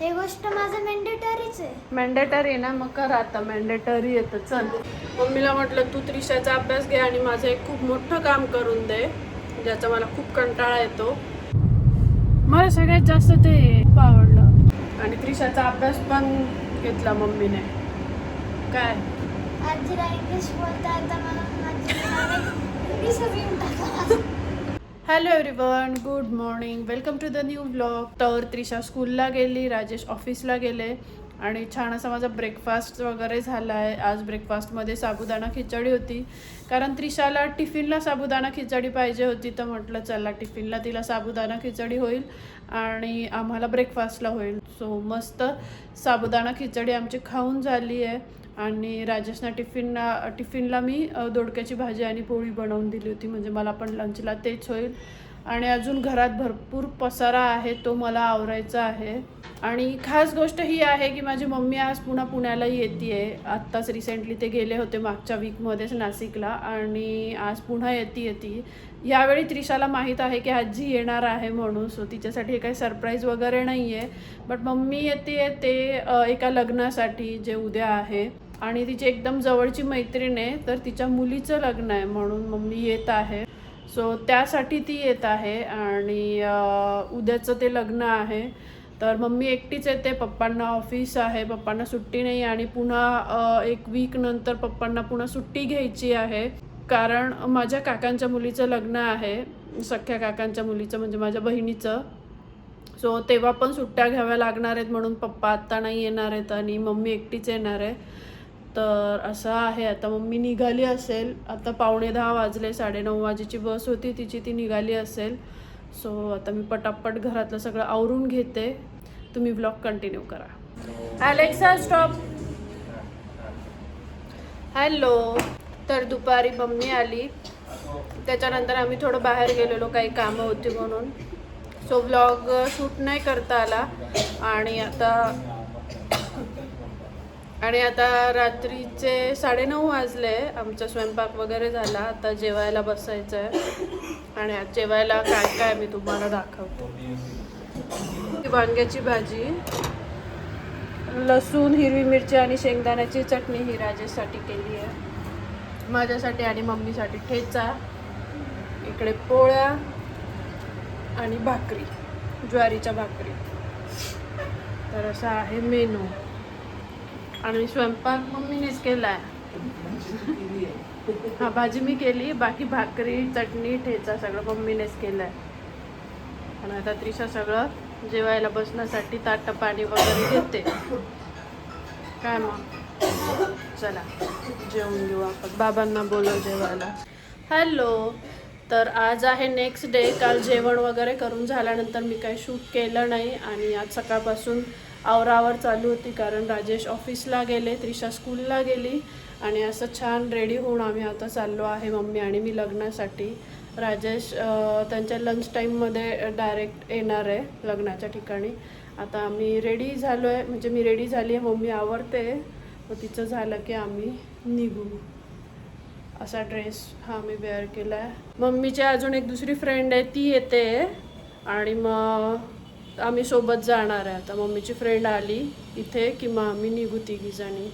हे गोष्ट माझं मॅन्डेटरीच आहे. मॅन्डेटरी ना, मग कर आता. मॅन्डेटरी येतं. चल, मम्मीला म्हटलं तू त्रिशाचा अभ्यास घे आणि माझं एक खूप मोठं काम करून दे, ज्याचा मला खूप कंटाळा येतो. मला सगळ्यात जास्त ते आवडलं. आणि त्रिशाचा अभ्यास पण घेतला मम्मीने. काय आजीला इंग्लिश बोलता आता मला इंग्लिशच येऊन टाकला. Hello everyone, good morning, welcome to the new vlog. तर त्रिशा स्कूलला गेली, राजेश ऑफिसला गेले आणि छान असा माझा ब्रेकफास्ट वगैरे झाला आहे. आज ब्रेकफास्टमध्ये साबुदाणा खिचडी होती, कारण त्रिशाला टिफिनला साबुदाणा खिचडी पाहिजे होती. तर म्हटलं चला टिफिनला तिला साबुदाणा खिचडी होईल आणि आम्हाला ब्रेकफास्टला होईल. सो मस्त साबुदाणा खिचडी आमची खाऊन झाली आहे. आणि राजेशना टिफिनला मी दोडक्याची भाजी आणि पोळी बनवून दिली होती, म्हणजे मला पण लंचला तेच होईल. आणि अजून घरात भरपूर पसारा आहे, तो मला आवरायचा आहे. आणि खास गोष्ट ही आहे की माझी मम्मी आज पुण्याला येते आहे. आत्ताच रिसेंटली ते गेले होते मागच्या वीकमध्येच नाशिकला, आणि आज पुन्हा येते. यावेळी त्रिशाला माहीत आहे की आजी येणार आहे म्हणून, सो तिच्यासाठी हे काही सरप्राईज वगैरे नाही आहे. बट मम्मी येते ते एका लग्नासाठी जे उद्या आहे, आणि तिची एकदम जवळची मैत्रीण आहे, तर तिच्या मुलीचं लग्न आहे म्हणून मम्मी येत आहे. सो त्यासाठी ती येत आहे. आणि उद्याचं ते लग्न आहे, तर मम्मी एकटीच येते. पप्पांना ऑफिस आहे, पप्पांना सुट्टी नाही, आणि पुन्हा एक वीक नंतर पप्पांना पुन्हा सुट्टी घ्यायची आहे, कारण माझ्या काकांच्या मुलीचं लग्न आहे, सख्या काकांच्या मुलीचं, म्हणजे माझ्या बहिणीचं. सो तेव्हा पण सुट्ट्या घ्याव्या लागणार आहेत, म्हणून पप्पा आत्ता नाही येणार आहेत आणि मम्मी एकटीच येणार आहे. तर असं आहे. आता मम्मी निघाली असेल, आता 9:15 वाजले, 9:30 वाजेची बस होती तिची, ती निघाली असेल. सो आता मी पटापट घरातलं सगळं आवरून घेते. तुम्ही व्लॉग कंटिन्यू करा. Alexa stop. हॅलो. तर दुपारी मम्मी आली, त्याच्यानंतर आम्ही थोडं बाहेर गेलेलो, काही कामं होती म्हणून. सो व्लॉग शूट नाही करता आला. आणि आता रात्रीचे 9:30 वाजले. आमचा स्वयंपाक वगैरे झाला, आता जेवायला बसायचं आहे. आणि आज जेवायला काय काय मी तुम्हाला दाखवतो. वांग्याची भाजी, लसूण, हिरवी मिरची आणि शेंगदाण्याची चटणी ही राजेशसाठी केली आहे. माझ्यासाठी आणि मम्मीसाठी ठेचा, इकडे पोळ्या आणि भाकरी, ज्वारीच्या भाकरी. तर असा आहे मेनू. आणि स्वयंपाक मम्मीनेच केला आहे. हा, भाजी मी केली, बाकी भाकरी, चटणी, ठेचा सगळं मम्मीनेच केलं आहे. आणि आता त्रिशा सगळं जेवायला बसण्यासाठी ताटं पाणी वगैरे घेते. काय मग, चला जेवून घेऊ आपण. बाबांना बोलव जेवायला. हॅलो. तर आज आहे नेक्स्ट डे. काल जेवण वगैरे करून झाल्यानंतर मी काही शूट केलं नाही, आणि आज सकाळपासून आवरावर चालू होती, कारण राजेश ऑफिसला गेले, त्रिशा स्कूलला गेली. आणि असं छान रेडी होऊन आम्ही आता चाललो आहे, मम्मी आणि मी, लग्नासाठी. राजेश त्यांच्या लंच टाईममध्ये डायरेक्ट येणार आहे लग्नाच्या ठिकाणी. आता आम्ही रेडी झालो आहे, म्हणजे मी रेडी झाली आहे, मम्मी आवरते, मग तिचं झालं की आम्ही निघू. असा ड्रेस हा मी वेअर केला आहे. मम्मीची अजून एक दुसरी फ्रेंड आहे, ती येते, आणि मग आम्ही सोबत जाणार आहे. आता मम्मीची फ्रेंड आली इथे की मग आम्ही निघू तिघीजणी,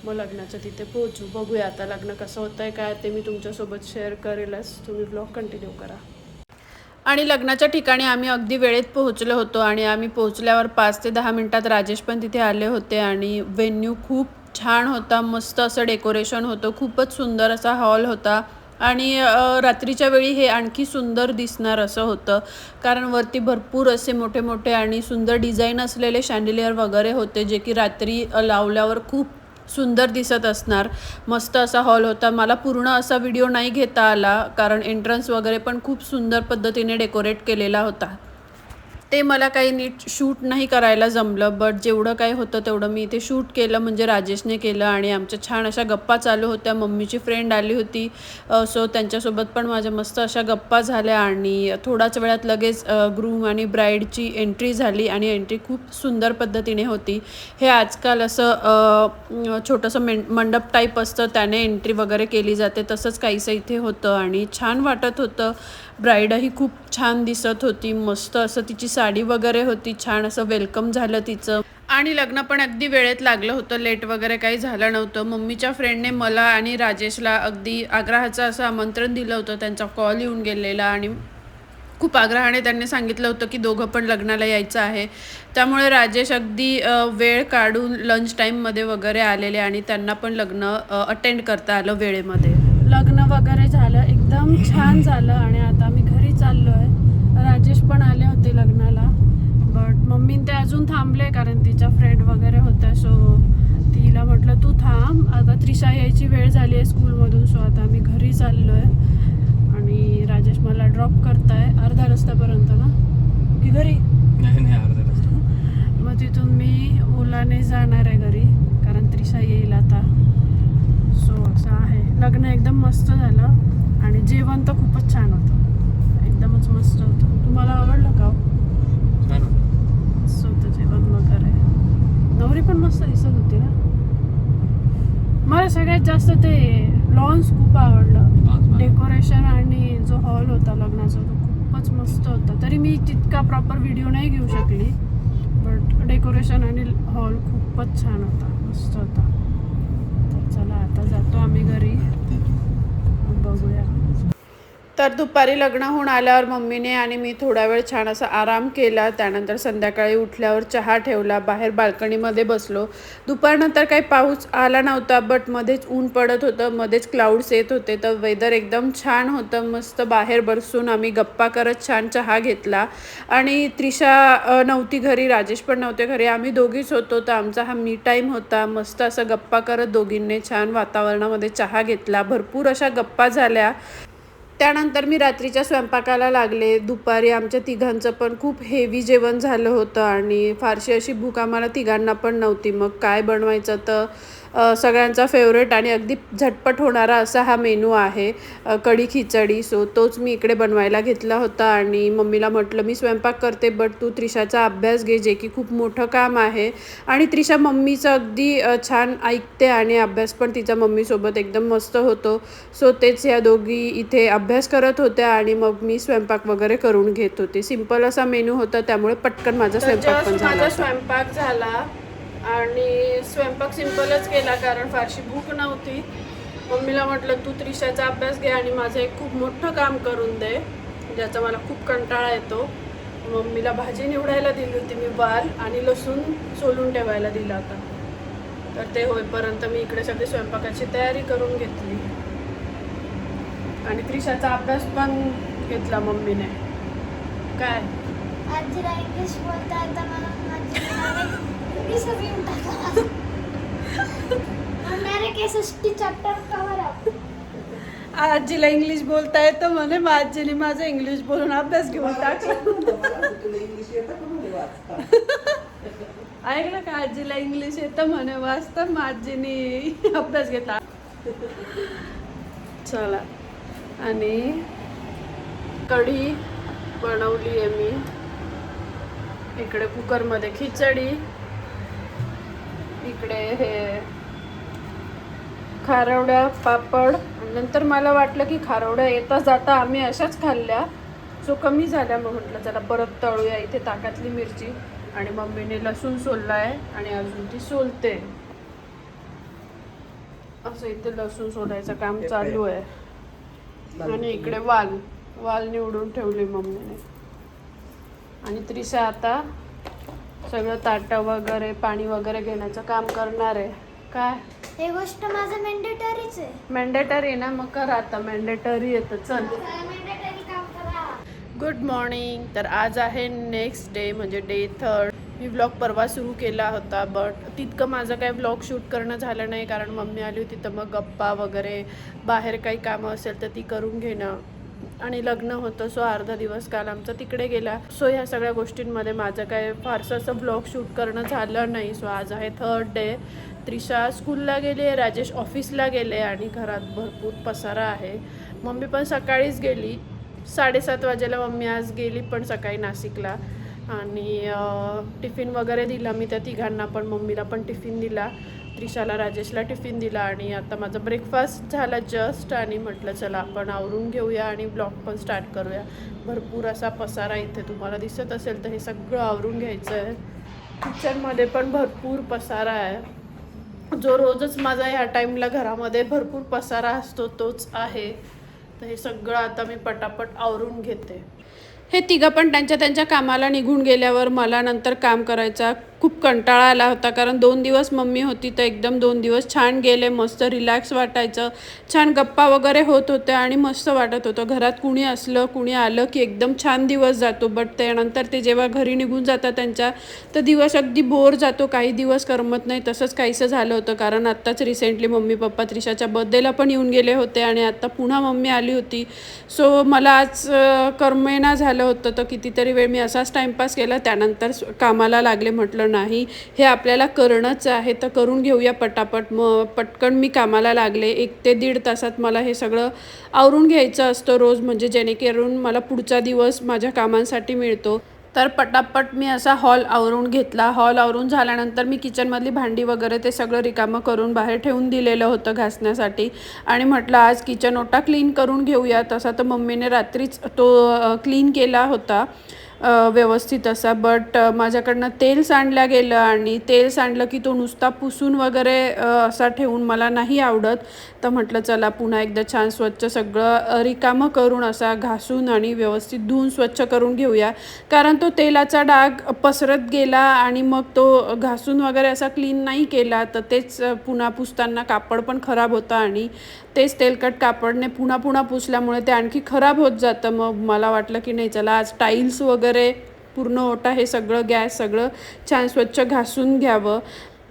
मग लग्नाच्या तिथे पोहोचू. बघूया आता लग्न कसं होतं आहे काय ते मी तुमच्यासोबत शेअर करेलच. तुम्ही ब्लॉग कंटिन्यू करा. आणि लग्नाच्या ठिकाणी आम्ही अगदी वेळेत पोहोचलो होतो, आणि आम्ही पोहोचल्यावर 5 ते 10 मिनटात राजेश पण तिथे आले होते. आणि व्हेन्यू खूप छान होता, मस्त असं डेकोरेशन होतं, खूपच सुंदर असा हॉल होता. आणि रात्रीच्या वेळी हे आणखी सुंदर दिसणार असं होतं, कारण वरती भरपूर असे मोठे मोठे आणि सुंदर डिझाईन असलेले शँडलियर वगैरे होते, जे की रात्री लावल्यावर खूप सुंदर दिसत असणार. मस्त असा हॉल होता. मला पूर्ण असा व्हिडिओ नाही घेता आला, कारण एंट्रन्स वगैरे पण खूप सुंदर पद्धतीने डेकोरेट केलेला होता. ते मला काही नीट शूट नाही करायला जमलं, बट जेवढं काही होतं तेवढं मी इथे शूट केलं, म्हणजे राजेशने केलं. आणि आमच्या छान अशा गप्पा चालू होत्या. मम्मीची फ्रेंड आली होती, सो त्यांच्यासोबत पण माझ्या मस्त अशा गप्पा झाल्या. आणि थोड्याच वेळात लगेच ग्रूम आणि ब्राईडची एंट्री झाली, आणि एंट्री खूप सुंदर पद्धतीने होती. हे आजकाल असं छोटंसं मंडप टाईप असतं, त्याने एंट्री वगैरे केली जाते, तसंच काहीसं इथे होतं, आणि छान वाटत होतं. ब्राईडही खूप छान दिसत होती, मस्त असं तिची साडी वगैरे होती, छान असं वेलकम झालं तिचं. आणि लग्न पण अगदी वेळेत लागलं होतं, लेट वगैरे काही झालं नव्हतं. मम्मीच्या फ्रेंडने मला आणि राजेशला अगदी आग्रहाचं असं आमंत्रण दिलं होतं. त्यांचा कॉल येऊन गेलेला आणि खूप आग्रहाने त्यांनी सांगितलं होतं की दोघं पण लग्नाला यायचं आहे. त्यामुळे राजेश अगदी वेळ काढून लंच टाईममध्ये वगैरे आलेले आणि त्यांना पण लग्न अटेंड करता आलं वेळेमध्ये. लग्न वगैरे झालं, एकदम छान झालं आणि आता आम्ही घरी चाललो आहे. राजेश पण आले होते लग्नाला, बट मम्मी ते अजून थांबले कारण तिच्या फ्रेंड वगैरे होत्या. सो तिला म्हटलं तू थांब, आता त्रिशा यायची वेळ झाली आहे स्कूलमधून. सो आता आम्ही घरी चाललो आहे आणि राजेश मला ड्रॉप करताय अर्धा रस्त्यापर्यंत ना की घरी. नाही अर्धा रस्ता. मग तिथून मी ओलाने जाणार आहे घरी कारण त्रिशा येईल आता. सो असं आहे. लग्न एकदम मस्त झालं आणि जेवण तर खूपच छान होतं, एकदमच मस्त होतं. तुम्हाला आवडलं का? छान होतं. मस्त होतं जेवण वगैरे. नवरी पण मस्त दिसत होती ना. मला सगळ्यात जास्त ते लॉन्स खूप आवडलं. डेकोरेशन आणि जो हॉल होता लग्नाचा तो खूपच मस्त होता. तरी मी तितका प्रॉपर व्हिडिओ नाही घेऊ शकली, बट डेकोरेशन आणि हॉल खूपच छान होता, मस्त होता. तर चला आता जातो आम्ही घरी, बघूया. तर दुपारी लग्न होऊन आल्यावर मम्मीने आणि मी थोडा वेळ छान असा आराम केला. त्यानंतर संध्याकाळी उठल्यावर चहा ठेवला, बाहेर बाल्कनीमध्ये बसलो. दुपारनंतर काही पाऊस आला नव्हता, बट मध्येच ऊन पडत होतं, मध्येच क्लाउड्स येत होते. तर वेदर एकदम छान होतं. मस्त बाहेर बसून आम्ही गप्पा करत छान चहा घेतला. आणि त्रिशा नव्हती घरी, राजेश पण नव्हते घरी, आम्ही दोघीच होतो. तर आमचा हा मी टाईम होता. मस्त असं गप्पा करत दोघींनी छान वातावरणामध्ये चहा घेतला. भरपूर अशा गप्पा झाल्या. त्यानंतर मी रात्रीच्या स्वयंपाकाला लागले. दुपारी आमच्या तिघांचं पण खूप हेवी जेवण झालं होतं आणि फारशी अशी भूक आम्हाला तिघांना पण नव्हती. मग काय बनवायचं, तर सगळ्यांचा फेवरेट आणि अगदी झटपट होणारा असा हा मेनू आहे, कढी खिचडी. सो तोच मी इकडे बनवायला घेतला होता आणि मम्मीला म्हटलं मी स्वयंपाक करते, बट तू त्रिशाचा अभ्यास घे, जे की खूप मोठं काम आहे. आणि त्रिशा मम्मीचं अगदी छान ऐकते आणि अभ्यास पण तिचा मम्मीसोबत एकदम मस्त होतो. सो तेच या दोघी इथे अभ्यास करत होत्या आणि मग मी स्वयंपाक वगैरे करून घेत होते. सिंपल असा मेनू होता, त्यामुळे पटकन माझा स्वयंपाक पण झाला. माझा स्वयंपाक झाला आणि स्वयंपाक सिंपलच केला कारण फारशी भूक नव्हती. मम्मीला म्हटलं तू त्रिशाचा अभ्यास घे आणि माझं एक खूप मोठं काम करून दे, ज्याचा मला खूप कंटाळा येतो. मम्मीला भाजी निवडायला दिली होती मी, वाल आणि लसूण सोलून ठेवायला दिला होता. तर ते होईपर्यंत मी इकडे सगळी स्वयंपाकाची तयारी करून घेतली आणि त्रिशाचा अभ्यास पण घेतला मम्मीने. काय आजीला इंग्लिश बोलता येतं म्हणून आजीने इंग्लिशच येऊन टाकला. Direct chapter cover up. आजीला इंग्लिश बोलता येतं म्हणे, मग आजीने माझं इंग्लिश बोलून अभ्यास घेऊन टाकला. ऐकलं का, आजीला इंग्लिश येतं म्हणे वाचता, मग आजीने अभ्यास घेतला. चला, आणि कढी बनवली आहे मी. इकडे कुकरमध्ये खिचडी, इकडे हे खारवड्या पापड. नंतर मला वाटलं की खारवड्या येता जाता आम्ही अशाच खाल्ल्या, सो कमी झाल्या. मग म्हटलं चला परत तळूया. इथे ताकातली मिरची आणि मम्मीने लसूण सोलला आहे आणि अजून ती सोलते. असं इथे लसूण सोलायचं काम चालू आहे. आणि इकडे वाल निवडून ठेवली मम्मीने. आणि त्रिशा आता सगळं ताटं वगैरे पाणी वगैरे घेण्याचं काम करणार आहे. काय हे गोष्ट माझं मॅन्डेटरीच आहे. मॅन्डेटरी ना, मग करा आता, मॅन्डेटरी येतं. चल, मॅन्डेटरी काम करा. Good morning. तर आज आहे नेक्स्ट डे, म्हणजे डे 3. मी व्लॉग परवा सुरू केला होता, बट तितकं माझं काही व्लॉग शूट करणं झालं नाही कारण मम्मी आली होती. तर मग गप्पा वगैरे, बाहेर काही कामं असेल तर ती करून घेणं, आणि लग्न होतं. सो अर्धा दिवस काल आमचा तिकडे गेला. सो ह्या सगळ्या गोष्टींमध्ये माझं काय फारसं असं व्लॉग शूट करणं झालं नाही. सो आज आहे 3rd डे. त्रिशा स्कूलला गेली, राजेश ऑफिसला गेले आणि घरात भरपूर पसारा आहे. मम्मी पण सकाळीच गेली, 7:30 वाजेला मम्मी आज गेली, पण सकाळी नाशिकला. आणि टिफिन वगैरे दिला मी त्या तिघांना पण. मम्मीला पण टिफिन दिला, त्रिशाला राजेशला टिफिन दिला. आणि आता माझा ब्रेकफास्ट झाला जस्ट आणि म्हटलं चला आपण आवरून घेऊया आणि ब्लॉग पण स्टार्ट करूया. भरपूर असा पसारा इथे तुम्हाला दिसत असेल तर हे सगळं आवरून घ्यायचं आहे. किचनमध्ये पण भरपूर पसारा आहे, जो रोजच माझा ह्या टाईमला घरामध्ये भरपूर पसारा असतो तोच आहे. तर हे सगळं आता मी पटापट आवरून घेते. हे तिघं पण त्यांच्या कामाला निघून गेल्यावर मला नंतर काम करायचा खूप कंटाळा आला होता. कारण 2 दिवस मम्मी होती तर एकदम 2 दिवस छान गेले. मस्त रिलॅक्स वाटायचं, छान गप्पा वगैरे होत होत्या आणि मस्त वाटत होतं. घरात कुणी असलं कुणी आलं की एकदम छान दिवस जातो. बट त्यानंतर ते जेव्हा घरी निघून जातात त्यांच्या तर दिवस अगदी बोर जातो, काही दिवस करमत नाही. तसंच काहीसं झालं होतं. कारण आत्ताच रिसेंटली मम्मी पप्पा त्रिशाच्या बर्थडेला पण येऊन गेले होते आणि आत्ता पुन्हा मम्मी आली होती. सो मला आज करमेना झालं होतं. तर कितीतरी वेळ मी असाच टाईमपास केला. त्यानंतर कामाला लागले. म्हटलं नाही, हे आपल्याला करणंच आहे तर करून घेऊया पटापट. मग पटकन मी कामाला लागले. 1 ते 1.5 तासात मला हे सगळं आवरून घ्यायचं असतं रोज, म्हणजे जेणेकरून मला पुढचा दिवस माझ्या कामांसाठी मिळतो. तर पटापट मी असा हॉल आवरून घेतला. हॉल आवरून झाल्यानंतर मी किचनमधली भांडी वगैरे ते सगळं रिकामं करून बाहेर ठेवून दिलेलं होतं घासण्यासाठी. आणि म्हटलं आज किचन ओटा क्लीन करून घेऊया. तसा तर मम्मीने रात्रीच तो क्लीन केला होता व्यवस्थित असा. बट माझ्याकडनं तेल सांडल्या गेलं आणि तेल सांडलं की तो नुसता पुसून वगैरे असा ठेवून मला नाही आवडत. तर म्हटलं चला पुन्हा एकदा छान स्वच्छ सगळं रिकामं करून असा घासून आणि व्यवस्थित धुवून स्वच्छ करून घेऊया. कारण तो तेलाचा डाग पसरत गेला आणि मग तो घासून वगैरे असा क्लीन नाही केला तर तेच पुन्हा पुसताना कापड पण खराब होतं आणि तेच तेलकट कापडने पुन्हा पुसल्यामुळे ते आणखी खराब होत जातं. मग मला वाटलं की नाही चला आज टाईल्स वगैरे पूर्ण ओटा हे सगळं गॅस सगळं छान स्वच्छ घासून घ्यावं.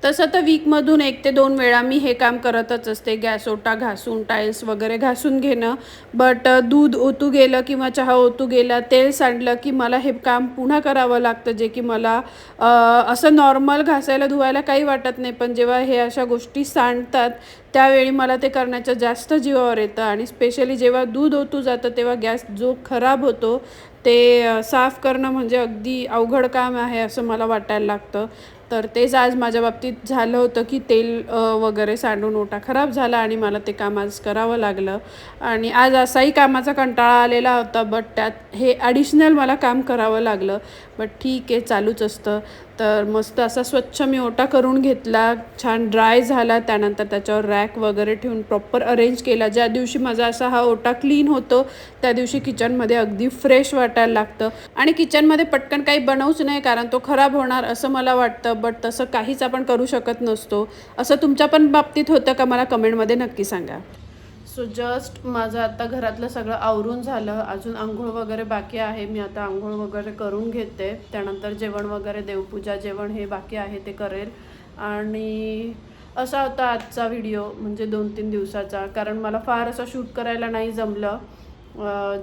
तसं तर वीकमधून 1 ते 2 वेळा मी हे काम करतच असते, गॅस ओटा घासून टाईल्स वगैरे घासून घेणं. बट दूध ओतू गेलं किंवा चहा ओतू गेला, तेल सांडलं की मला हे काम पुन्हा करावं लागतं. जे की मला असं नॉर्मल घासायला धुवायला काही वाटत नाही, पण जेव्हा हे अशा गोष्टी सांडतात त्यावेळी मला ते करण्याचं जास्त जीवावर येतं. आणि स्पेशली जेव्हा दूध ओतू जातं तेव्हा गॅस जो खराब होतो ते साफ करणं म्हणजे अगदी अवघड काम आहे असं मला वाटायला लागतं. तर तेच आज माझ्या बाबतीत झालं होतं की तेल वगैरे सांडून ओटा खराब झाला आणि मला ते काम आज करावं लागलं. आणि आज असाही कामाचा कंटाळा आलेला होता, बट त्यात हे ॲडिशनल मला काम करावं लागलं. बट ठीक आहे, चालूच असतं. तर मस्त असा स्वच्छ मी ओटा करून घेतला, छान ड्राय झाला. त्यानंतर त्याच्यावर रॅक वगैरे ठेवून प्रॉपर अरेंज केला. ज्या दिवशी माझा असा हा ओटा क्लीन होतो त्या दिवशी किचनमध्ये अगदी फ्रेश वाटायला लागतं. आणि किचनमध्ये पटकन काही बनवूच नाही कारण तो खराब होणार असं मला वाटतं. बट तसं काहीच आपण करू शकत नसतो. असं तुमच्या पण बाबतीत होतं का, मला कमेंटमध्ये नक्की सांगा. सो जस्ट माझं आता घरातलं सगळं आवरून झालं. अजून आंघोळ वगैरे बाकी आहे. मी आता आंघोळ वगैरे करून घेते. त्यानंतर जेवण वगैरे, देवपूजा, जेवण हे बाकी आहे ते करेल. आणि असा होता आजचा व्हिडिओ, म्हणजे 2-3 दिवसाचा. कारण मला फार असं शूट करायला नाही जमलं.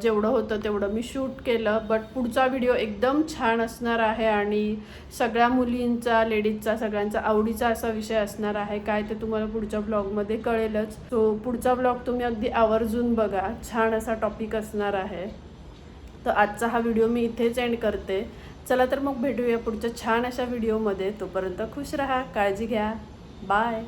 जेवढं होतं तेवढं मी शूट केलं. बट पुढचा व्हिडिओ एकदम छान असणार आहे आणि सगळ्या मुलींचा, लेडीजचा, सगळ्यांचा आवडीचा असा विषय असणार आहे. काय ते तुम्हाला पुढच्या ब्लॉगमध्ये कळेलच. सो पुढचा ब्लॉग तुम्ही अगदी आवर्जून बघा, छान असा टॉपिक असणार आहे. तर आजचा हा व्हिडिओ मी इथेच एंड करते. चला तर मग भेटूया पुढच्या छान अशा व्हिडिओमध्ये. तोपर्यंत खुश राहा, काळजी घ्या, बाय.